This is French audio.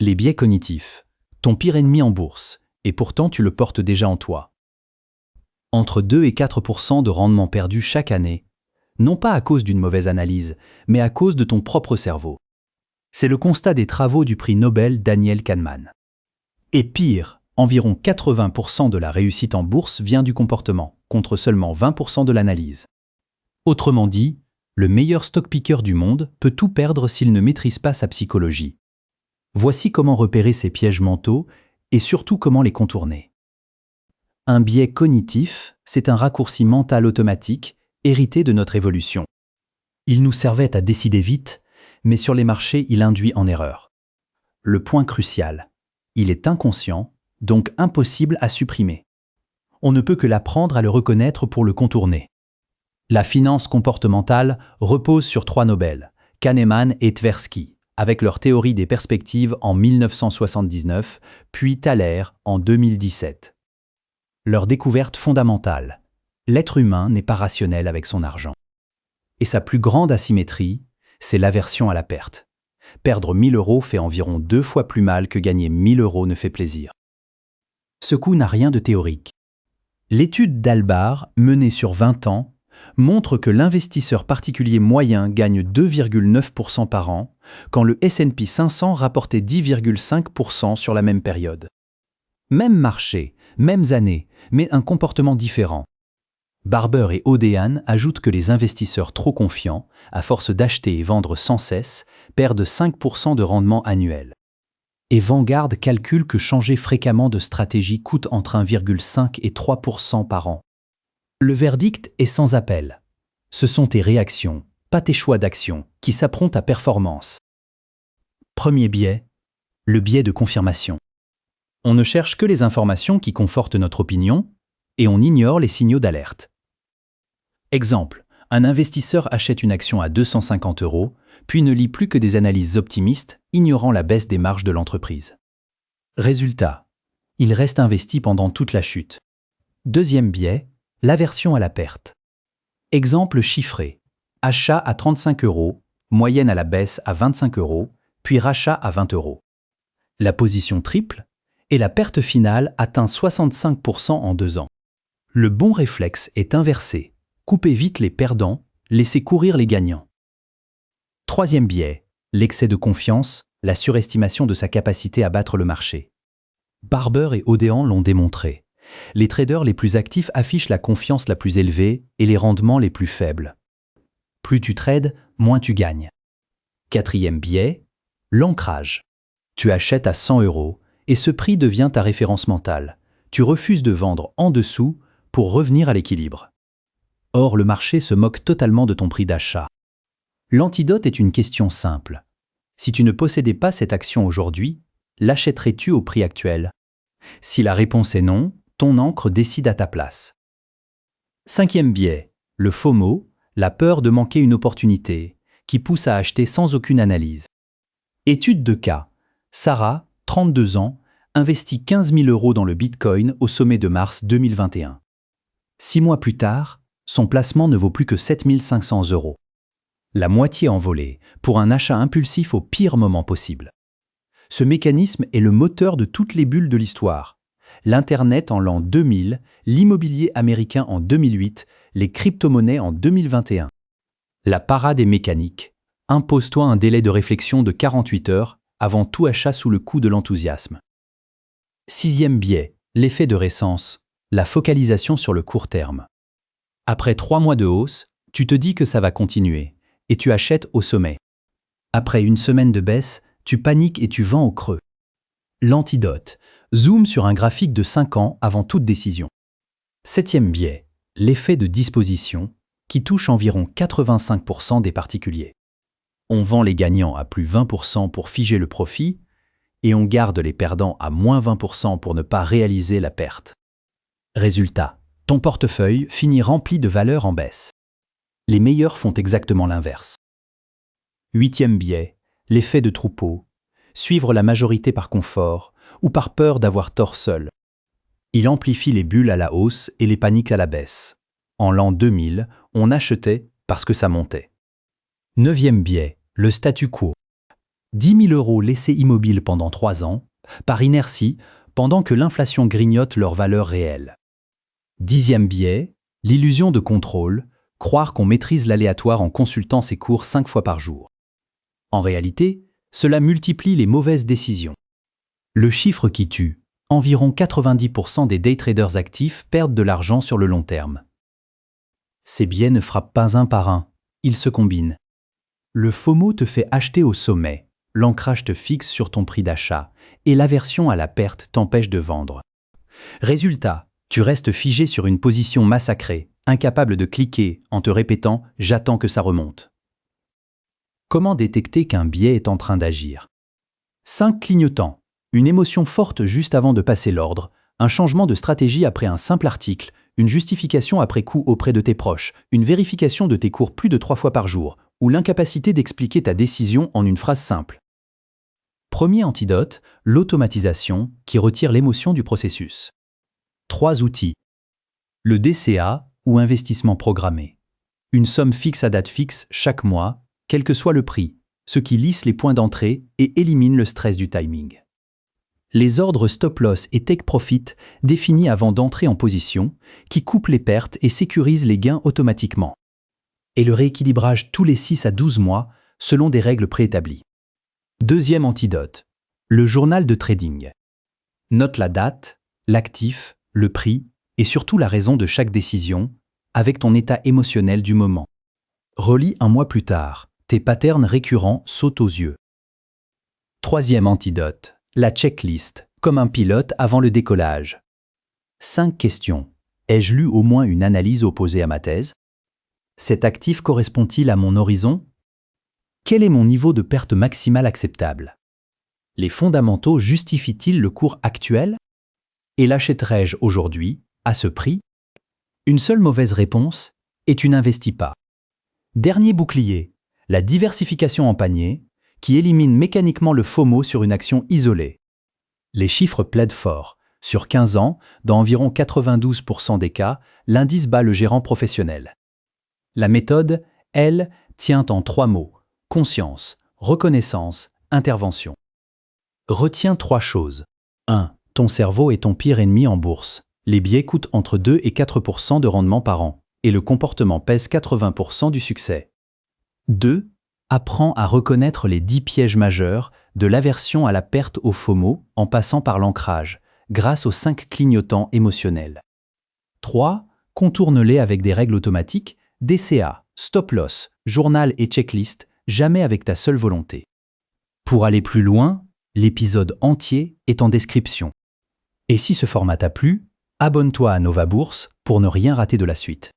Les biais cognitifs. Ton pire ennemi en bourse, et pourtant tu le portes déjà en toi. Entre 2 et 4% de rendement perdu chaque année, non pas à cause d'une mauvaise analyse, mais à cause de ton propre cerveau. C'est le constat des travaux du prix Nobel Daniel Kahneman. Et pire, environ 80% de la réussite en bourse vient du comportement, contre seulement 20% de l'analyse. Autrement dit, le meilleur stock picker du monde peut tout perdre s'il ne maîtrise pas sa psychologie. Voici comment repérer ces pièges mentaux et surtout comment les contourner. Un biais cognitif, c'est un raccourci mental automatique hérité de notre évolution. Il nous servait à décider vite, mais sur les marchés, il induit en erreur. Le point crucial, il est inconscient, donc impossible à supprimer. On ne peut que l'apprendre à le reconnaître pour le contourner. La finance comportementale repose sur 3 Nobel, Kahneman et Tversky, avec leur théorie des perspectives en 1979, puis Thaler en 2017. Leur découverte fondamentale, l'être humain n'est pas rationnel avec son argent. Et sa plus grande asymétrie, c'est l'aversion à la perte. Perdre 1000 € fait environ 2 fois plus mal que gagner 1000 € ne fait plaisir. Ce coup n'a rien de théorique. L'étude d'Albar, menée sur 20 ans, montre que l'investisseur particulier moyen gagne 2,9% par an, quand le S&P 500 rapportait 10,5% sur la même période. Même marché, mêmes années, mais un comportement différent. Barber et Odean ajoutent que les investisseurs trop confiants, à force d'acheter et vendre sans cesse, perdent 5% de rendement annuel. Et Vanguard calcule que changer fréquemment de stratégie coûte entre 1,5 et 3% par an. Le verdict est sans appel. Ce sont tes réactions, pas tes choix d'action, qui s'apparentent à performance. Premier biais, le biais de confirmation. On ne cherche que les informations qui confortent notre opinion et on ignore les signaux d'alerte. Exemple, un investisseur achète une action à 250 €, puis ne lit plus que des analyses optimistes, ignorant la baisse des marges de l'entreprise. Résultat, il reste investi pendant toute la chute. Deuxième biais, l'aversion à la perte. Exemple chiffré. Achat à 35 €, moyenne à la baisse à 25 €, puis rachat à 20 €. La position triple et la perte finale atteint 65% en 2 ans. Le bon réflexe est inversé. Coupez vite les perdants, laissez courir les gagnants. Troisième biais, l'excès de confiance, la surestimation de sa capacité à battre le marché. Barber et Odean l'ont démontré. Les traders les plus actifs affichent la confiance la plus élevée et les rendements les plus faibles. Plus tu trades, moins tu gagnes. Quatrième biais, l'ancrage. Tu achètes à 100 € et ce prix devient ta référence mentale. Tu refuses de vendre en dessous pour revenir à l'équilibre. Or, le marché se moque totalement de ton prix d'achat. L'antidote est une question simple. Si tu ne possédais pas cette action aujourd'hui, l'achèterais-tu au prix actuel? Si la réponse est non, ton encre décide à ta place. Cinquième biais, le FOMO, la peur de manquer une opportunité, qui pousse à acheter sans aucune analyse. Étude de cas. Sarah, 32 ans, investit 15 000 € dans le Bitcoin au sommet de mars 2021. 6 mois plus tard, son placement ne vaut plus que 7 500 €. La moitié envolée, pour un achat impulsif au pire moment possible. Ce mécanisme est le moteur de toutes les bulles de l'histoire. L'Internet en l'an 2000, l'immobilier américain en 2008, les crypto-monnaies en 2021. La parade est mécanique. Impose-toi un délai de réflexion de 48 heures avant tout achat sous le coup de l'enthousiasme. Sixième biais, l'effet de récence, la focalisation sur le court terme. Après 3 mois de hausse, tu te dis que ça va continuer, et tu achètes au sommet. Après une semaine de baisse, tu paniques et tu vends au creux. L'antidote, zoom sur un graphique de 5 ans avant toute décision. Septième biais, l'effet de disposition, qui touche environ 85% des particuliers. On vend les gagnants à plus 20% pour figer le profit, et on garde les perdants à moins 20% pour ne pas réaliser la perte. Résultat, ton portefeuille finit rempli de valeurs en baisse. Les meilleurs font exactement l'inverse. Huitième biais, l'effet de troupeau, suivre la majorité par confort ou par peur d'avoir tort seul. Il amplifie les bulles à la hausse et les paniques à la baisse. En l'an 2000, on achetait parce que ça montait. Neuvième biais, le statu quo. 10 000 € laissés immobiles pendant 3 ans, par inertie, pendant que l'inflation grignote leur valeur réelle. 10e biais, l'illusion de contrôle, croire qu'on maîtrise l'aléatoire en consultant ses cours 5 fois par jour. En réalité, cela multiplie les mauvaises décisions. Le chiffre qui tue, environ 90% des day traders actifs perdent de l'argent sur le long terme. Ces biais ne frappent pas un par un, ils se combinent. Le FOMO te fait acheter au sommet, l'ancrage te fixe sur ton prix d'achat, et l'aversion à la perte t'empêche de vendre. Résultat, tu restes figé sur une position massacrée, incapable de cliquer en te répétant « j'attends que ça remonte ». Comment détecter qu'un biais est en train d'agir? 5 clignotants, une émotion forte juste avant de passer l'ordre, un changement de stratégie après un simple article, une justification après coup auprès de tes proches, une vérification de tes cours plus de 3 fois par jour, ou l'incapacité d'expliquer ta décision en une phrase simple. Premier antidote, l'automatisation qui retire l'émotion du processus. 3 outils. Le DCA ou investissement programmé. Une somme fixe à date fixe chaque mois, quel que soit le prix, ce qui lisse les points d'entrée et élimine le stress du timing. Les ordres stop-loss et take-profit définis avant d'entrer en position, qui coupent les pertes et sécurisent les gains automatiquement. Et le rééquilibrage tous les 6 à 12 mois selon des règles préétablies. Deuxième antidote, le journal de trading. Note la date, l'actif, le prix et surtout la raison de chaque décision avec ton état émotionnel du moment. Relis un mois plus tard, tes patterns récurrents sautent aux yeux. Troisième antidote, la checklist, comme un pilote avant le décollage. 5 questions. Ai-je lu au moins une analyse opposée à ma thèse? Cet actif correspond-il à mon horizon? Quel est mon niveau de perte maximale acceptable? Les fondamentaux justifient-ils le cours actuel? Et l'achèterai-je aujourd'hui, à ce prix? Une seule mauvaise réponse, et tu n'investis pas. Dernier bouclier, la diversification en panier, qui élimine mécaniquement le FOMO sur une action isolée. Les chiffres plaident fort. Sur 15 ans, dans environ 92% des cas, l'indice bat le gérant professionnel. La méthode, elle, tient en 3 mots. Conscience, reconnaissance, intervention. Retiens 3 choses. 1. Ton cerveau est ton pire ennemi en bourse. Les biais coûtent entre 2 et 4% de rendement par an, et le comportement pèse 80% du succès. 2. Apprends à reconnaître les 10 pièges majeurs, de l'aversion à la perte au FOMO en passant par l'ancrage, grâce aux 5 clignotants émotionnels. 3. Contourne-les avec des règles automatiques, DCA, stop-loss, journal et checklist, jamais avec ta seule volonté. Pour aller plus loin, l'épisode entier est en description. Et si ce format t'a plu, abonne-toi à Nova Bourse pour ne rien rater de la suite.